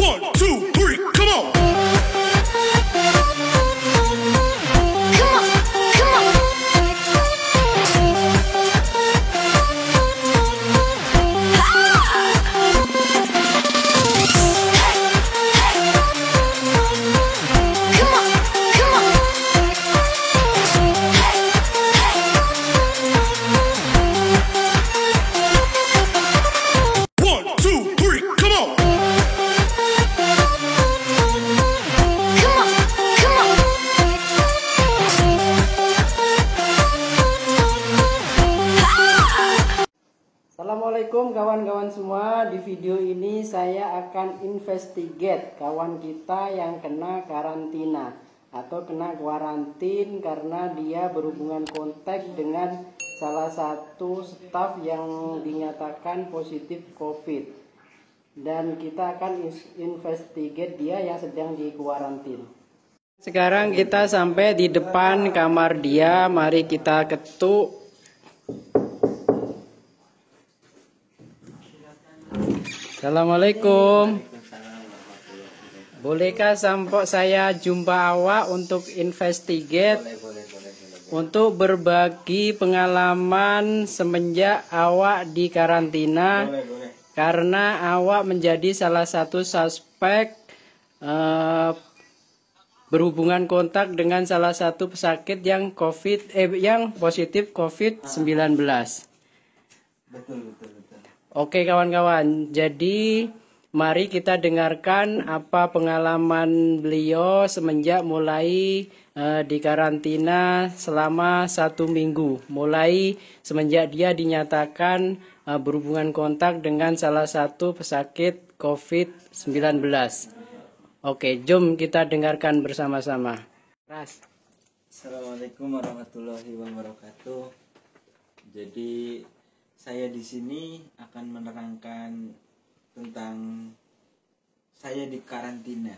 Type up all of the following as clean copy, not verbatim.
1, 2, 3, come on. Assalamualaikum kawan-kawan semua. Di video ini saya akan investigate kawan kita yang kena karantina atau kena kuarantin karena dia berhubungan kontak dengan salah satu staf yang dinyatakan positif COVID. Dan kita akan investigate dia yang sedang di kuarantin. Sekarang kita sampai di depan kamar dia. Mari kita ketuk. Assalamualaikum. Bolehkah sampok saya jumpa awak untuk investigate? Boleh. Untuk berbagi pengalaman semenjak awak di karantina. Boleh. Karena awak menjadi salah satu suspek berhubungan kontak dengan salah satu pesakit yang yang positif COVID-19. Betul. Oke kawan-kawan, jadi mari kita dengarkan apa pengalaman beliau semenjak mulai di karantina selama 1 minggu. Mulai semenjak dia dinyatakan berhubungan kontak dengan salah satu pesakit COVID-19. Oke, jom kita dengarkan bersama-sama. Assalamualaikum warahmatullahi wabarakatuh. Jadi saya di sini akan menerangkan tentang saya di karantina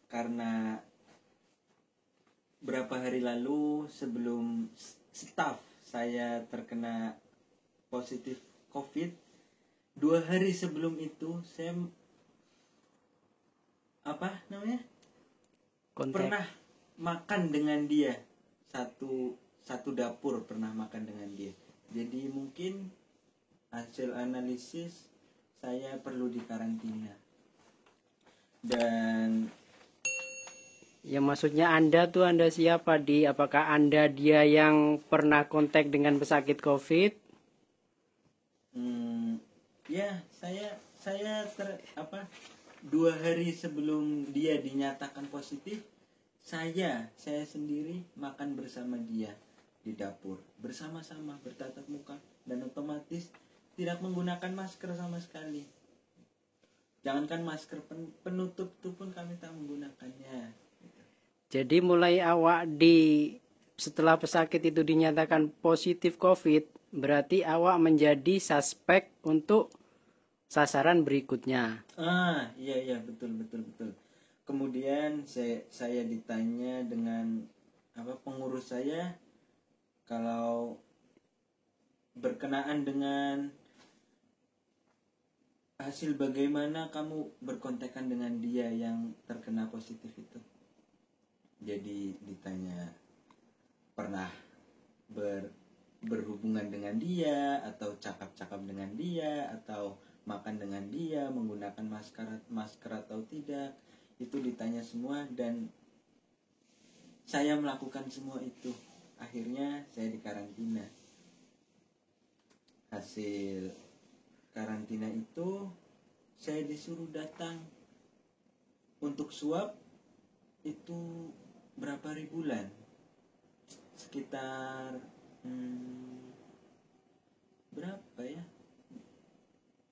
karena berapa hari lalu sebelum staf saya terkena positif COVID, 2 hari sebelum itu saya pernah makan dengan dia, satu dapur pernah makan dengan dia. Jadi mungkin hasil analisis saya perlu dikarantina. Dan ya maksudnya Anda siapa di? Apakah Anda dia yang pernah kontak dengan pesakit COVID? Ya saya 2 hari sebelum dia dinyatakan positif, saya sendiri makan bersama dia di dapur, bersama-sama bertatap muka, dan otomatis tidak menggunakan masker sama sekali. Jangankan masker penutup itu pun kami tak menggunakannya. Jadi mulai awak setelah pesakit itu dinyatakan positif COVID, berarti awak menjadi suspek untuk sasaran berikutnya. Iya betul. Kemudian saya ditanya dengan pengurus saya, kalau berkenaan dengan hasil bagaimana kamu berkontakan dengan dia yang terkena positif itu. Jadi ditanya pernah berhubungan dengan dia, atau cakap-cakap dengan dia, atau makan dengan dia, menggunakan masker atau tidak. Itu ditanya semua dan saya melakukan semua itu. Akhirnya saya dikarantina. Hasil karantina itu saya disuruh datang untuk swab. Itu berapa hari bulan? Sekitar berapa ya?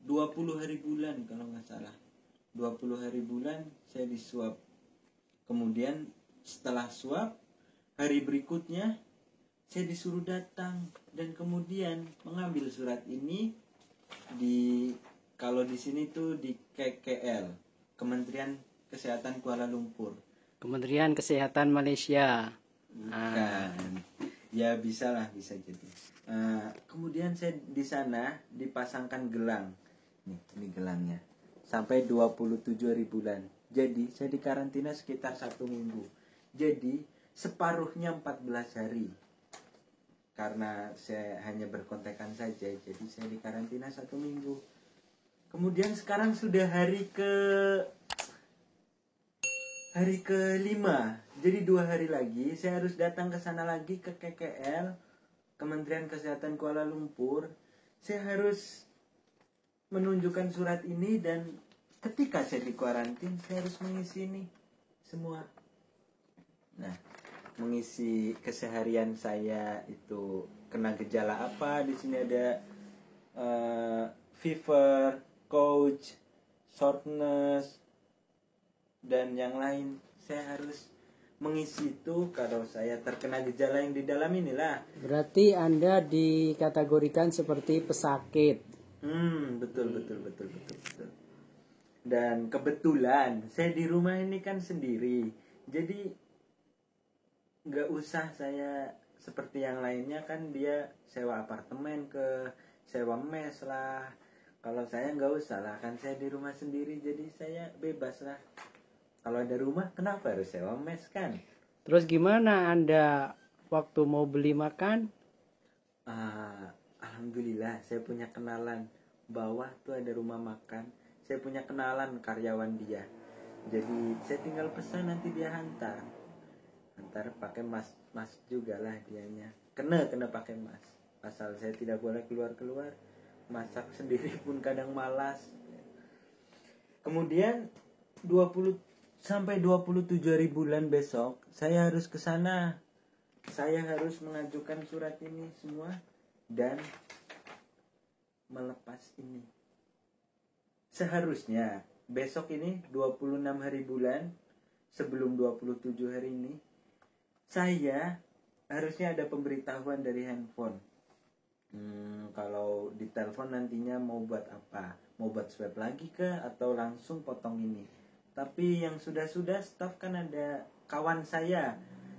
20 hari bulan kalau nggak salah. 20 hari bulan saya diswab. Kemudian setelah swab, hari berikutnya saya disuruh datang dan kemudian mengambil surat ini kalau di sini tuh di KKL, Kementerian Kesehatan Kuala Lumpur. Kementerian Kesehatan Malaysia. Bukan. Ya bisa jadi. Kemudian saya di sana dipasangkan gelang. Ini gelangnya. sampai 27 hari bulan. Jadi saya di karantina sekitar 1 minggu. Jadi separuhnya 14 hari. Karena saya hanya berkontekan saja, jadi saya di karantina 1 minggu. Kemudian sekarang sudah hari ke-5. Jadi 2 hari lagi saya harus datang ke sana lagi, ke KKL, Kementerian Kesehatan Kuala Lumpur. Saya harus menunjukkan surat ini, dan ketika saya di kuarantin saya harus mengisi ini semua. Nah, mengisi keseharian saya itu kena gejala apa. Di sini ada fever, cough, shortness, dan yang lain. Saya harus mengisi itu kalau saya terkena gejala yang di dalam inilah. Berarti Anda dikategorikan seperti pesakit. Betul. Dan kebetulan saya di rumah ini kan sendiri, jadi nggak usah saya seperti yang lainnya kan dia sewa apartemen sewa mes lah. Kalau saya nggak usah lah, kan saya di rumah sendiri, jadi saya bebas lah. Kalau ada rumah kenapa harus sewa mes kan? Terus gimana Anda waktu mau beli makan? Alhamdulillah saya punya kenalan, bawah tuh ada rumah makan, saya punya kenalan karyawan dia, jadi saya tinggal pesan nanti dia hantar pakai mas juga lah dianya. Kena pakai mas, asal saya tidak boleh keluar, masak sendiri pun kadang malas. Kemudian 20 sampai 27 hari bulan besok saya harus ke sana. Saya harus mengajukan surat ini semua dan melepas ini. Seharusnya besok ini 26 hari bulan sebelum 27 hari ini saya harusnya ada pemberitahuan dari handphone. Kalau di telepon nantinya mau buat apa? Mau buat swab lagi kah? Atau langsung potong ini? Tapi yang sudah staff kan ada kawan saya.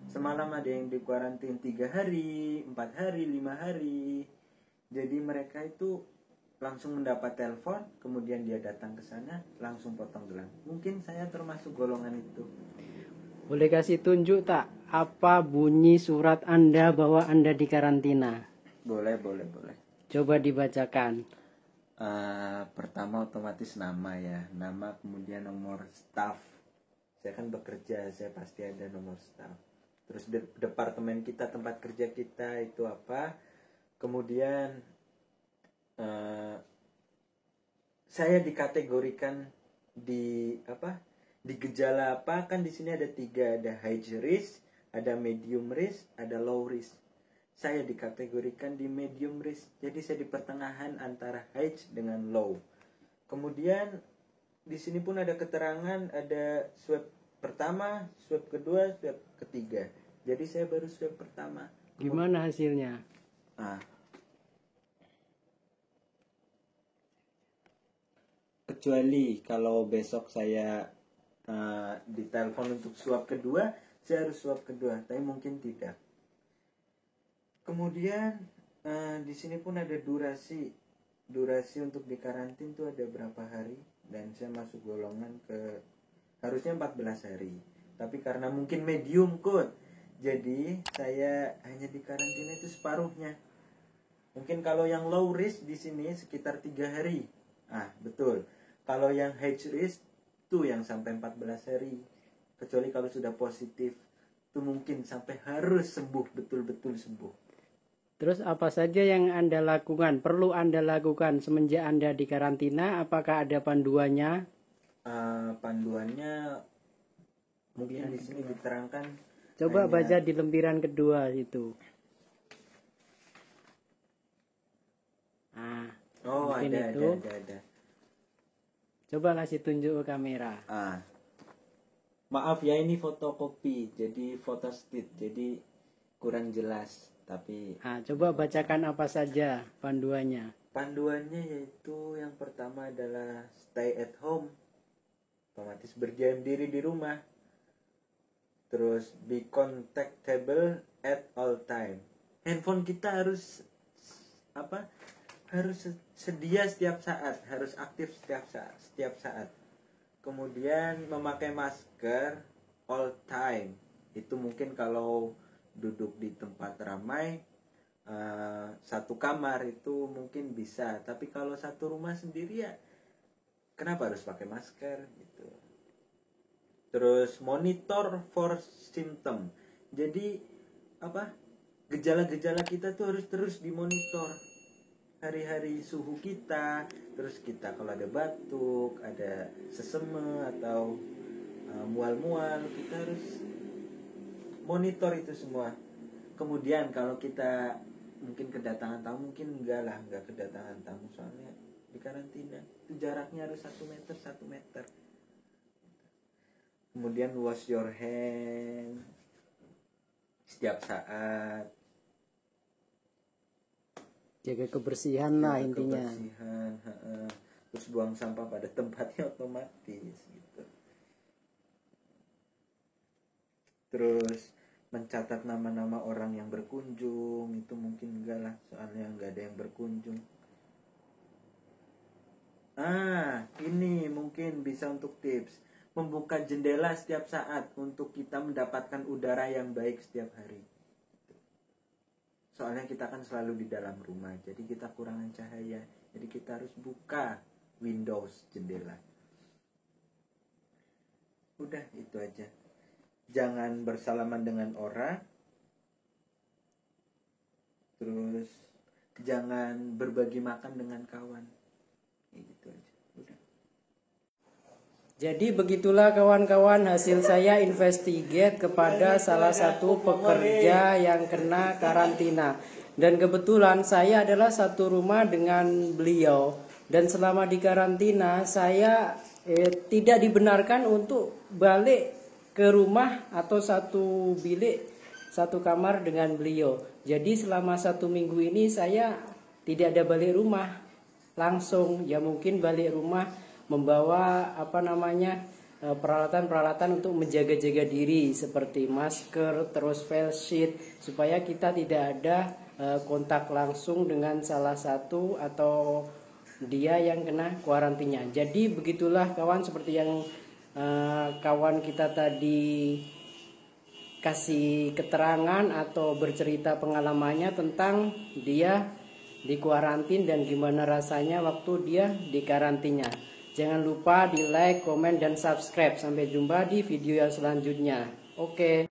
Semalam ada yang di kuarantin 3 hari, 4 hari, 5 hari. Jadi mereka itu langsung mendapat telepon, kemudian dia datang ke sana, langsung potong gelang. Mungkin saya termasuk golongan itu. Boleh kasih tunjuk tak apa bunyi surat Anda bahwa Anda di karantina? Boleh. Coba dibacakan. Pertama otomatis nama ya, nama, kemudian nomor staff. Saya kan bekerja, saya pasti ada nomor staff. Terus departemen kita, tempat kerja kita itu apa. Kemudian saya dikategorikan di apa? Di gejala apa? Kan di sini ada 3, ada high risk, ada medium risk, ada low risk. Saya dikategorikan di medium risk. Jadi saya di pertengahan antara high dengan low. Kemudian di sini pun ada keterangan, ada swab pertama, swab kedua, swab ketiga. Jadi saya baru swab pertama. Gimana hasilnya? Kecuali kalau besok saya ditelepon untuk swab kedua, saya harus swab kedua, tapi mungkin tidak. Kemudian di sini pun ada durasi untuk dikarantin tuh ada berapa hari, dan saya masuk golongan ke harusnya 14 hari. Tapi karena mungkin medium code, jadi saya hanya dikarantina itu separuhnya. Mungkin kalau yang low risk di sini sekitar 3 hari. Betul. Kalau yang high risk tuh yang sampai 14 hari. Kecuali kalau sudah positif, tuh mungkin sampai harus sembuh, betul-betul sembuh. Terus apa saja yang Anda lakukan, perlu Anda lakukan semenjak Anda di karantina? Apakah ada panduannya? Panduannya mungkin di sini diterangkan. Coba baca di lempiran kedua itu. Ada. Coba kasih tunjuk ke kamera. Maaf ya, ini fotokopi, jadi photostat, jadi kurang jelas. Tapi coba bacakan apa saja panduannya. Panduannya yaitu yang pertama adalah stay at home, otomatis berdiam diri di rumah. Terus be contactable at all time. Handphone kita harus harus sedia setiap saat, harus aktif setiap saat. Kemudian memakai masker all time. Itu mungkin kalau duduk di tempat ramai, satu kamar itu mungkin bisa, tapi kalau satu rumah sendiri ya kenapa harus pakai masker gitu. Terus monitor for symptom. Jadi gejala-gejala kita tuh harus terus dimonitor. Hari-hari suhu kita, terus kita kalau ada batuk, ada seseme atau mual-mual, kita harus monitor itu semua. Kemudian kalau kita mungkin kedatangan tamu, mungkin enggak kedatangan tamu, soalnya di karantina itu jaraknya harus 1 meter. Kemudian wash your hand setiap saat, jaga kebersihan lah intinya. Terus buang sampah pada tempatnya otomatis gitu. Terus mencatat nama-nama orang yang berkunjung, itu mungkin enggak lah, soalnya enggak ada yang berkunjung. Ini mungkin bisa untuk tips, membuka jendela setiap saat untuk kita mendapatkan udara yang baik setiap hari. Soalnya kita kan selalu di dalam rumah, jadi kita kurangan cahaya, jadi kita harus buka windows, jendela. Udah, itu aja. Jangan bersalaman dengan orang. Terus jangan berbagi makan dengan kawan. Gitu aja. Udah. Jadi begitulah kawan-kawan hasil saya investigate kepada salah satu pekerja yang kena karantina. Dan kebetulan saya adalah satu rumah dengan beliau. Dan selama di karantina saya tidak dibenarkan untuk balik ke rumah atau satu bilik, satu kamar dengan beliau. Jadi selama 1 minggu ini saya tidak ada balik rumah langsung. Ya mungkin balik rumah membawa peralatan-peralatan untuk menjaga-jaga diri seperti masker, terus face sheet, supaya kita tidak ada kontak langsung dengan salah satu atau dia yang kena karantina. Jadi begitulah kawan, seperti yang kawan kita tadi kasih keterangan atau bercerita pengalamannya tentang dia di kuarantin dan gimana rasanya waktu dia di karantina. Jangan lupa di like, komen, dan subscribe. Sampai jumpa di video yang selanjutnya. Oke.